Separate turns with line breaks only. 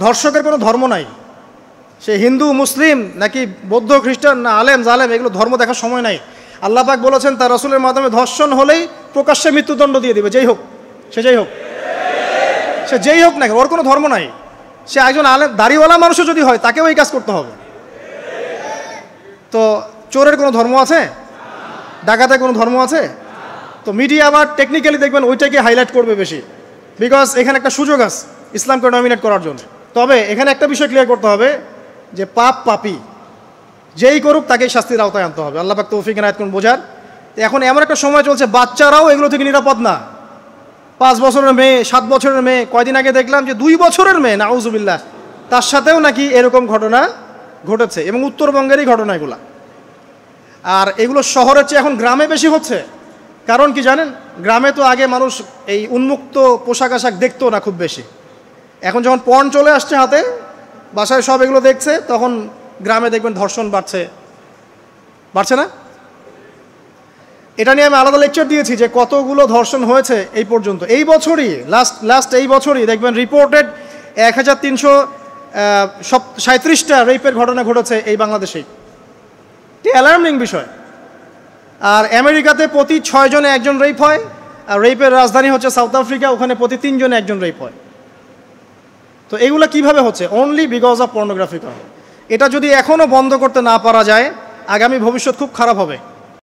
ধর্ষকের কোনো ধর্ম নাই, সে হিন্দু মুসলিম নাকি বৌদ্ধ খ্রিস্টান না আলেম জালেম, এগুলো ধর্ম দেখার সময় নাই। আল্লাহ পাক বলেছেন তার রাসূলের মাধ্যমে ধর্ষণ হলেই প্রকাশ্যে মৃত্যুদণ্ড দিয়ে দিবে, যেই হোক, সে যেই হোক, সে যেই হোক না, ওর কোনো ধর্ম নাই। সে একজন আলেম দাড়িওয়ালা মানুষও যদি হয় তাকেও এই কাজ করতে হবে। তো চোরের কোনো ধর্ম আছে? ডাকাতের কোনো ধর্ম আছে? তো মিডিয়া আবার টেকনিক্যালি দেখবেন ওইটাকে হাইলাইট করবে বেশি, বিকজ এখানে একটা সুযোগ আছে ইসলামকে ডমিনেট করার জন্য। তবে এখানে একটা বিষয় ক্লিয়ার করতে হবে যে পাপ পাপী যেই করুক তাকেই শাস্তির আওতায় আনতে হবে। আল্লাহ পাক তৌফিক এনায়েত করুন বোঝার। এখন এমন একটা সময় চলছে বাচ্চারাও এগুলো থেকে নিরাপদ না। 5 বছরের মেয়ে, 7 বছরের মেয়ে, কয়দিন আগে দেখলাম যে 2 বছরের মেয়ে, নাউজুবিল্লাহ, তার সাথেও নাকি এরকম ঘটনা ঘটেছে, এবং উত্তরবঙ্গেরই ঘটনা এগুলা। আর এগুলো শহরের চেয়ে এখন গ্রামে বেশি হচ্ছে। কারণ কি জানেন, গ্রামে তো আগে মানুষ এই উন্মুক্ত পোশাক আশাক দেখতো না খুব বেশি। এখন যখন পর্ন চলে আসছে হাতে, বাসায় সব এগুলো দেখছে, তখন গ্রামে দেখবেন ধর্ষণ বাড়ছে না? এটা নিয়ে আমি আলাদা লেকচার দিয়েছি যে কতগুলো ধর্ষণ হয়েছে এই পর্যন্ত। এই বছরই লাস্ট এই বছরই দেখবেন রিপোর্টেড 1337টা রেপের ঘটনা ঘটেছে এই বাংলাদেশেই। এটি অ্যালার্মিং বিষয়। আর আমেরিকাতে প্রতি 6 জনে একজন রেপ হয়, আর রেপের রাজধানী হচ্ছে সাউথ আফ্রিকা, ওখানে প্রতি 3 জনে একজন রেপ হয়। তো এগুলো কিভাবে হচ্ছে? Only because of pornography. এটা যদি এখনও বন্ধ করতে না পারা যায়, আগামী ভবিষ্যৎ খুব খারাপ হবে।